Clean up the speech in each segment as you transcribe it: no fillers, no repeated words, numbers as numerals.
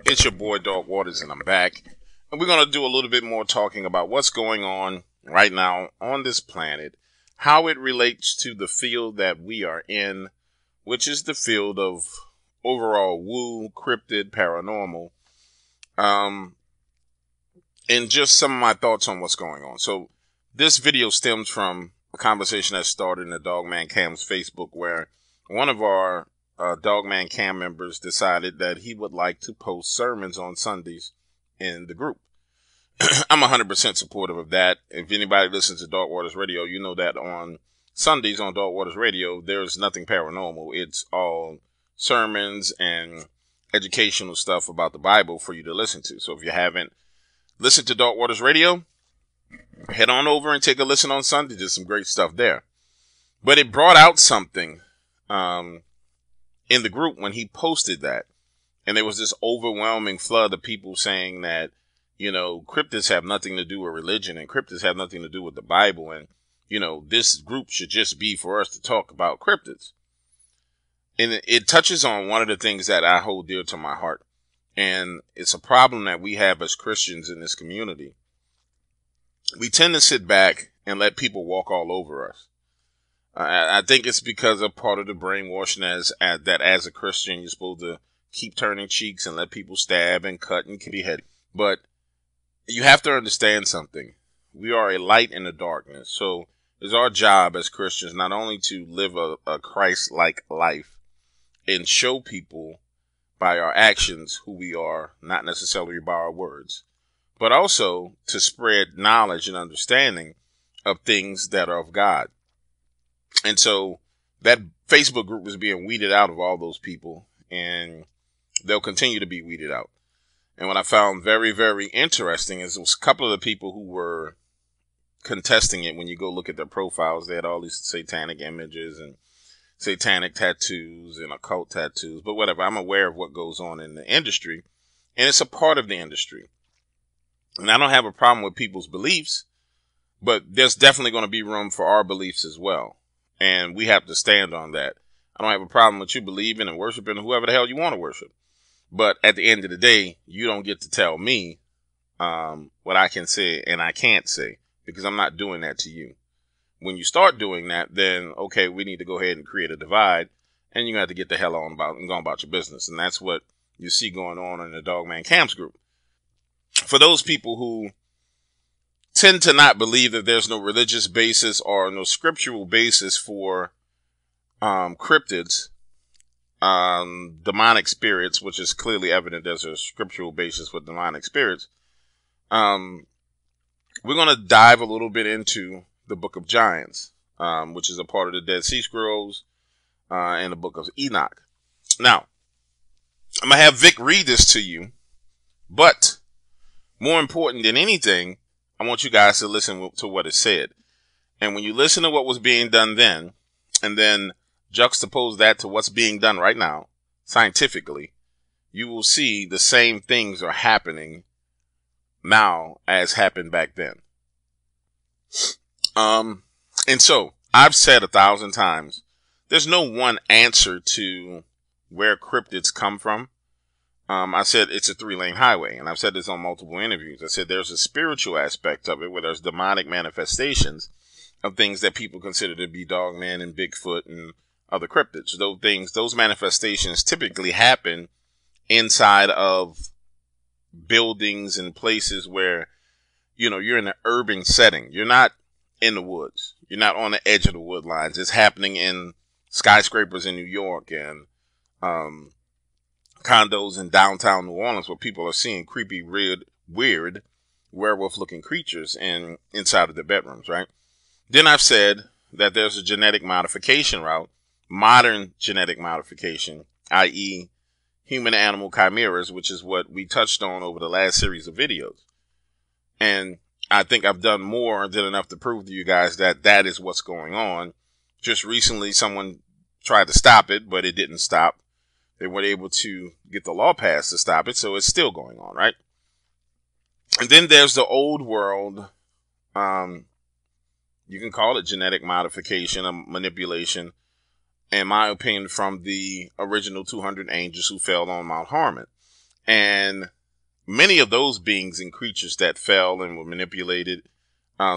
It's your boy Dog Waters, and I'm back. And we're going to do a little bit more talking about what's going on right now on this planet, how it relates to the field that we are in, which is the field of overall woo, cryptid, paranormal, and just some of my thoughts on what's going on. So this video stems from a conversation that started in the Dogman Cam's Facebook, where one of our Dogman Cam members decided that he would like to post sermons on Sundays in the group. I'm 100% supportive of that. If anybody listens to Dog Waters Radio, you know that on Sundays on Dog Waters Radio, there's nothing paranormal. It's all sermons and educational stuff about the Bible for you to listen to. So if you haven't listened to Dog Waters Radio, head on over and take a listen on Sunday. There's some great stuff there. But it brought out something in the group when he posted that. And there was this overwhelming flood of people saying that, you know, cryptids have nothing to do with religion and cryptids have nothing to do with the Bible. And, you know, this group should just be for us to talk about cryptids. And it touches on one of the things that I hold dear to my heart. And it's a problem that we have as Christians in this community. We tend to sit back and let people walk all over us. I think it's because of part of the brainwashing that as a Christian, you're supposed to keep turning cheeks and let people stab and cut and behead. But you have to understand something. We are a light in the darkness. So it's our job as Christians not only to live a Christ-like life and show people by our actions who we are, not necessarily by our words, but also to spread knowledge and understanding of things that are of God. And so that Facebook group was being weeded out of all those people, and they'll continue to be weeded out. And what I found very, very interesting is there was a couple of the people who were contesting it. When you go look at their profiles, they had all these satanic images and satanic tattoos and occult tattoos. But whatever, I'm aware of what goes on in the industry, and it's a part of the industry. And I don't have a problem with people's beliefs, but there's definitely going to be room for our beliefs as well. And we have to stand on that. I don't have a problem with you believing and worshiping whoever the hell you want to worship. But at the end of the day, you don't get to tell me what I can say and I can't say, because I'm not doing that to you. When you start doing that, then, okay, we need to go ahead and create a divide, and you have to get the hell on about and go about your business. And that's what you see going on in the Dogman Camps group. For those people who tend to not believe that there's no religious basis or no scriptural basis for cryptids, demonic spirits, which is clearly evident there's a scriptural basis for demonic spirits, we're going to dive a little bit into the Book of Giants, which is a part of the Dead Sea Scrolls and the Book of Enoch. Now, I'm going to have Vic read this to you, but more important than anything, I want you guys to listen to what it said. And when you listen to what was being done then, and then juxtapose that to what's being done right now, scientifically, you will see the same things are happening now as happened back then. And so, I've said 1,000 times, there's no one answer to where cryptids come from. I said it's a 3-lane highway, and I've said this on multiple interviews. I said there's a spiritual aspect of it where there's demonic manifestations of things that people consider to be Dogman and Bigfoot and other cryptids. Those manifestations typically happen inside of buildings and places where, you know, you're in an urban setting. You're not in the woods. You're not on the edge of the woodlines. It's happening in skyscrapers in New York and condos in downtown New Orleans, where people are seeing creepy, weird werewolf-looking creatures inside of their bedrooms, right? Then I've said that there's a genetic modification route, modern genetic modification, i.e. human-animal chimeras, which is what we touched on over the last series of videos. And I think I've done more than enough to prove to you guys that that is what's going on. Just recently, someone tried to stop it, but it didn't stop. They weren't able to get the law passed to stop it, so it's still going on, right? And then there's the old world, you can call it genetic modification or manipulation, in my opinion, from the original 200 angels who fell on Mount Harmon. And many of those beings and creatures that fell and were manipulated,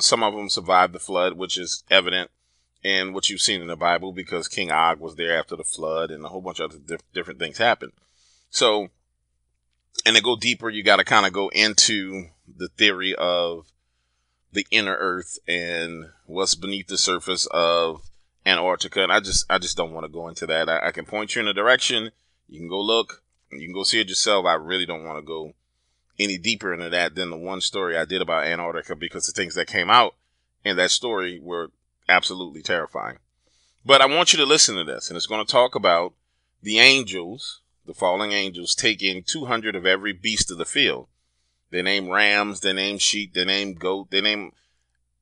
some of them survived the flood, which is evident in what you've seen in the Bible, because King Og was there after the flood and a whole bunch of other different things happened. So, and to go deeper, you got to kind of go into the theory of the inner earth and what's beneath the surface of Antarctica. And I just don't want to go into that. I can point you in a direction. You can go look. You can go see it yourself. I really don't want to go any deeper into that than the one story I did about Antarctica, because the things that came out in that story were absolutely terrifying. But I want you to listen to this, and it's going to talk about the angels, the falling angels, taking 200 of every beast of the field. They name rams, they name sheep, they name goat, they name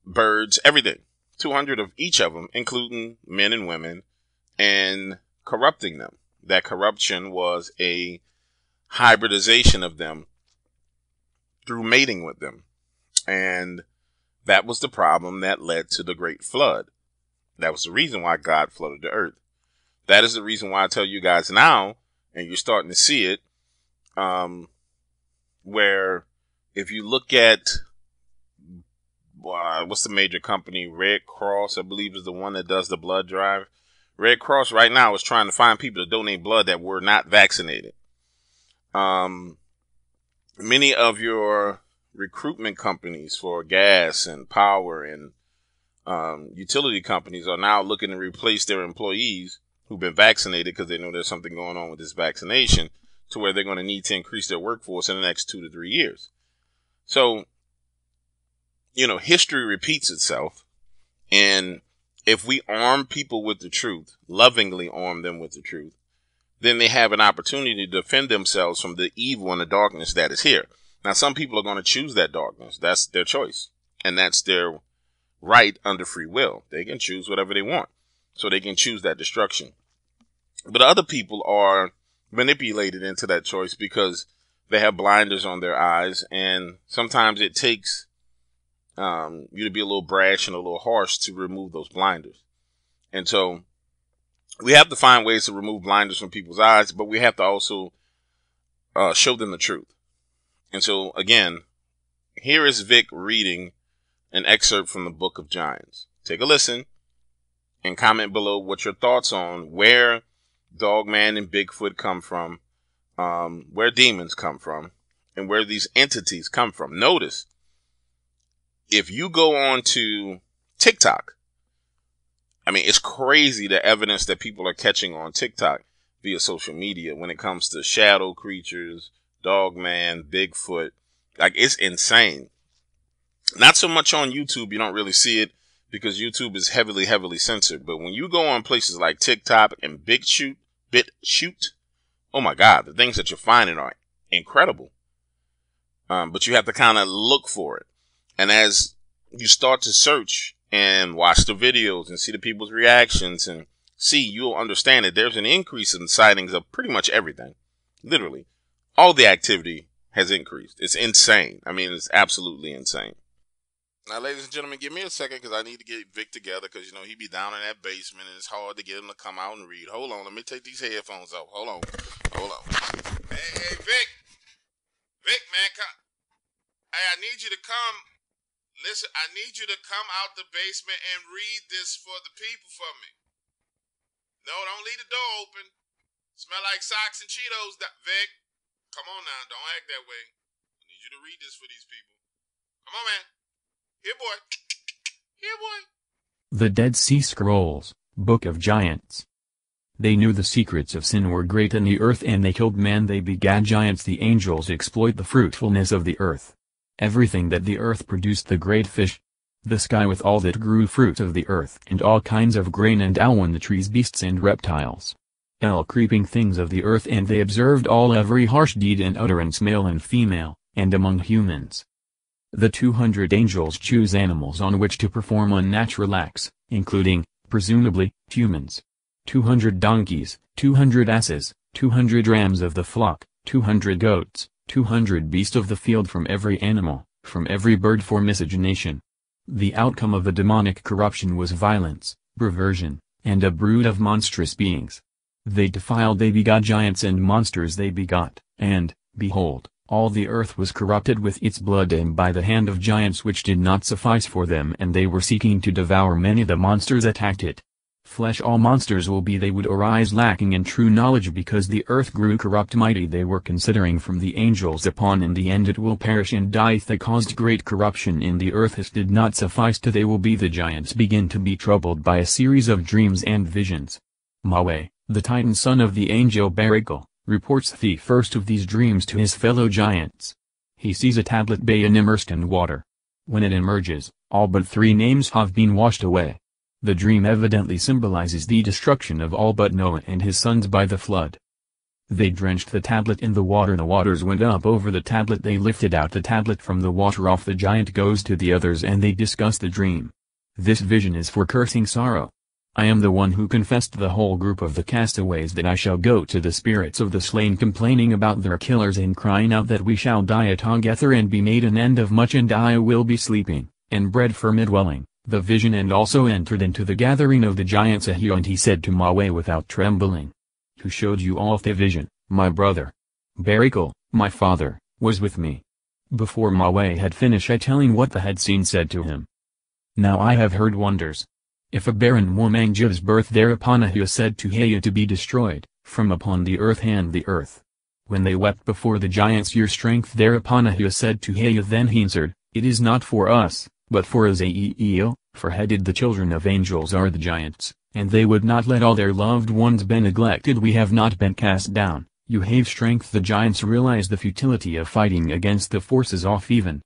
birds, everything. 200 of each of them, including men and women, and corrupting them. That corruption was a hybridization of them through mating with them. And that was the problem that led to the great flood. That was the reason why God flooded the earth. That is the reason why I tell you guys now, and you're starting to see it, where if you look at, what's the major company? Red Cross, I believe, is the one that does the blood drive. Red Cross right now is trying to find people to donate blood that were not vaccinated. Many of your recruitment companies for gas and power and utility companies are now looking to replace their employees who've been vaccinated, because they know there's something going on with this vaccination, to where they're going to need to increase their workforce in the next 2 to 3 years. So, history repeats itself. And if we arm people with the truth, lovingly arm them with the truth, then they have an opportunity to defend themselves from the evil and the darkness that is here. Now, some people are going to choose that darkness. That's their choice. And that's their right under free will. They can choose whatever they want. So they can choose that destruction. But other people are manipulated into that choice because they have blinders on their eyes. And sometimes it takes you to be a little brash and a little harsh to remove those blinders. And so we have to find ways to remove blinders from people's eyes, but we have to also show them the truth. And so, again, here is Vic reading an excerpt from the Book of Giants. Take a listen and comment below what your thoughts on where Dogman and Bigfoot come from, where demons come from, and where these entities come from. Notice, if you go on to TikTok, I mean, it's crazy the evidence that people are catching on TikTok via social media when it comes to shadow creatures, Dogman, Bigfoot. Like, it's insane. Not so much on YouTube. You don't really see it because YouTube is heavily, heavily censored. But when you go on places like TikTok and BitChute, oh my God, the things that you're finding are incredible. But you have to kind of look for it. And as you start to search and watch the videos and see the people's reactions and see, you'll understand that there's an increase in sightings of pretty much everything. Literally. All the activity has increased. It's insane. I mean, it's absolutely insane. Now, ladies and gentlemen, give me a second because I need to get Vic together because, he be down in that basement and it's hard to get him to come out and read. Hold on. Let me take these headphones off. Hold on. Hey, Vic. Vic, man, come. Hey, I need you to come. Listen, I need you to come out the basement and read this for the people for me. No, don't leave the door open. Smell like socks and Cheetos, Vic. Come on now, don't act that way. I need you to read this for these people. Come on, man. Here, boy. Here, boy. The Dead Sea Scrolls, Book of Giants. They knew the secrets of sin were great in the earth, and they killed man. They begat giants. The angels exploit the fruitfulness of the earth. Everything that the earth produced, the great fish, the sky with all that grew, fruit of the earth, and all kinds of grain, and on the trees, beasts and reptiles, all creeping things of the earth. And they observed all every harsh deed and utterance, male and female, and among humans. The 200 angels choose animals on which to perform unnatural acts, including, presumably, humans. 200 donkeys, 200 asses, 200 rams of the flock, 200 goats, 200 beasts of the field, from every animal, from every bird, for miscegenation. The outcome of the demonic corruption was violence, perversion, and a brood of monstrous beings. They defiled. They begot giants, and monsters they begot, and, Behold, all the earth was corrupted with its blood and by the hand of giants which did not suffice for them, and they were seeking to devour many. The monsters attacked it. Flesh all monsters will be, they would arise lacking in true knowledge because the earth grew corrupt. Mighty they were considering from the angels upon, in the end it will perish and die. They caused great corruption in the earth. This did not suffice to they will be. The giants begin to be troubled by a series of dreams and visions. Mawe, the Titan son of the angel Barakel, reports the first of these dreams to his fellow giants. He sees a tablet bayan immersed in water. When it emerges, all but 3 names have been washed away. The dream evidently symbolizes the destruction of all but Noah and his sons by the flood. They drenched the tablet in the water. The waters went up over the tablet. They lifted out the tablet from the water. Off the giant goes to the others and they discuss the dream. This vision is for cursing sorrow. I am the one who confessed the whole group of the castaways that I shall go to the spirits of the slain, complaining about their killers and crying out that we shall die together and be made an end of much, and I will be sleeping, and bread for my dwelling. The vision and also entered into the gathering of the giants Ahio, and he said to Mawe without trembling, who showed you all the vision, my brother? Barakel, my father, was with me. Before Mawe had finished telling what they had seen, said to him, now I have heard wonders. If a barren woman gives birth, thereupon Ahio said to Haya to be destroyed, from upon the earth and the earth. When they wept before the giants, your strength, thereupon Ahio said to Haya, then he answered, it is not for us, but for Azael, for headed the children of angels are the giants, and they would not let all their loved ones be neglected. We have not been cast down, you have strength. The giants realize the futility of fighting against the forces of even.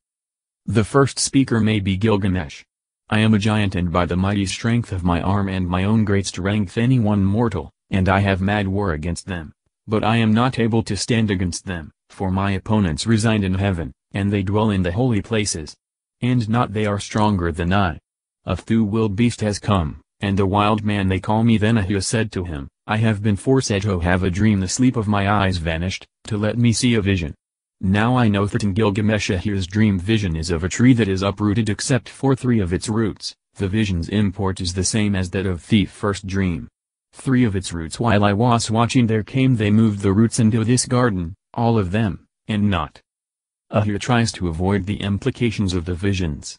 The first speaker may be Gilgamesh. I am a giant, and by the mighty strength of my arm and my own great strength any one mortal, and I have mad war against them, but I am not able to stand against them, for my opponents reside in heaven, and they dwell in the holy places. And not they are stronger than I. A two-willed beast has come, and the wild man they call me. Then Ahio said to him, I have been forced to have a dream. The sleep of my eyes vanished, to let me see a vision. Now I know that in Gilgamesh Ahio's dream vision is of a tree that is uprooted except for 3 of its roots. The vision's import is the same as that of the first dream. 3 of its roots while I was watching there came, they moved the roots into this garden, all of them, and not. Ahio tries to avoid the implications of the visions.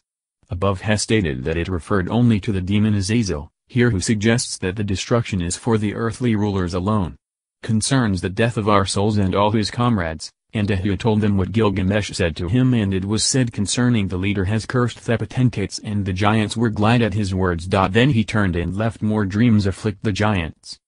Above has stated that it referred only to the demon Azazel, here who suggests that the destruction is for the earthly rulers alone. Concerns the death of our souls and all his comrades, and Ahio told them what Gilgamesh said to him, and it was said concerning the leader has cursed the potentates, and the giants were glad at his words. Then he turned and left. More dreams afflict the giants.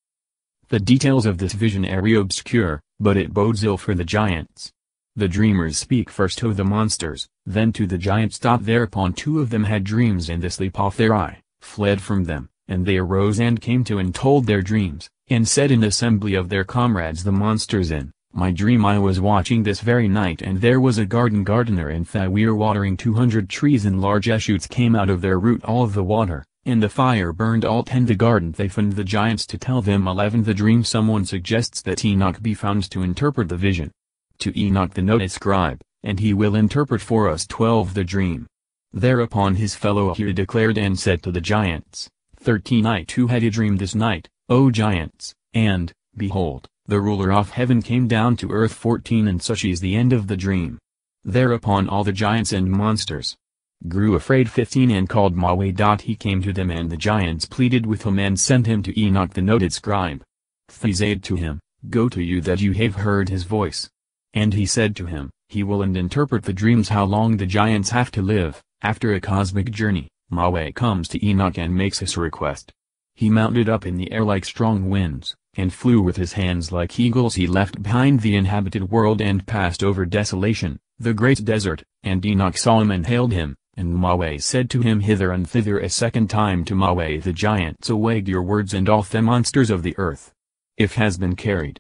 The details of this vision are obscure, but it bodes ill for the giants. The dreamers speak first to the monsters, then to the giants. Thereupon 2 of them had dreams, and the sleep of their eye fled from them, and they arose and came to and told their dreams, and said in assembly of their comrades the monsters, in my dream I was watching this very night, and there was a gardener in Thawir watering 200 trees, and large shoots came out of their root all of the water, and the fire burned all 10 the garden. They found the giants to tell them 11 the dream. Someone suggests that Enoch be found to interpret the vision. To Enoch the noted scribe, and he will interpret for us 12 the dream. Thereupon his fellow Ahio declared and said to the giants, 13 I too had a dream this night, O giants, and, behold, the ruler of heaven came down to earth. 14 And such is the end of the dream. Thereupon all the giants and monsters grew afraid. 15 And called Mawe. He came to them, and the giants pleaded with him and sent him to Enoch the noted scribe. They said to him, go to you that you have heard his voice. And he said to him, he will interpret the dreams. How long the giants have to live. After a cosmic journey, Mawe comes to Enoch and makes his request. He mounted up in the air like strong winds, and flew with his hands like eagles. He left behind the inhabited world and passed over desolation, the great desert, and Enoch saw him and hailed him, and Mawe said to him hither and thither a second time. To Mawe the giants awake your words, and all the monsters of the earth. If has been carried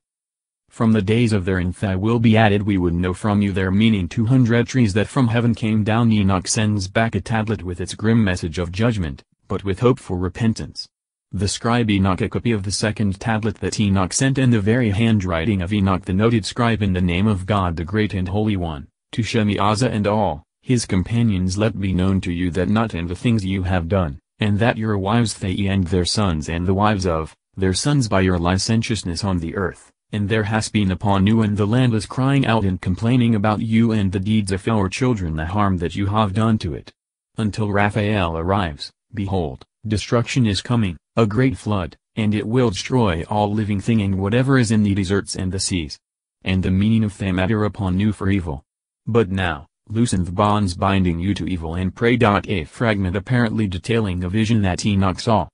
from the days of their Thy will be added, we would know from you their meaning. 200 trees that from heaven came down. Enoch sends back a tablet with its grim message of judgment, but with hope for repentance. The scribe Enoch a copy of the second tablet that Enoch sent in the very handwriting of Enoch the noted scribe, in the name of God the Great and Holy One, to Shemiaza and all his companions. Let be known to you that not in the things you have done, and that your wives they and their sons and the wives of their sons by your licentiousness on the earth, And there has been upon you, and the land is crying out and complaining about you and the deeds of our children, the harm that you have done to it. Until Raphael arrives, behold, destruction is coming, a great flood, and it will destroy all living thing and whatever is in the deserts and the seas. And the meaning of thematter upon you for evil. But now, loosen the bonds binding you to evil and pray. A fragment apparently detailing a vision that Enoch saw.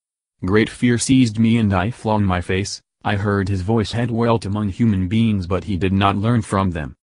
Great fear seized me and I flung my face. I heard his voice had dwelt among human beings, but he did not learn from them.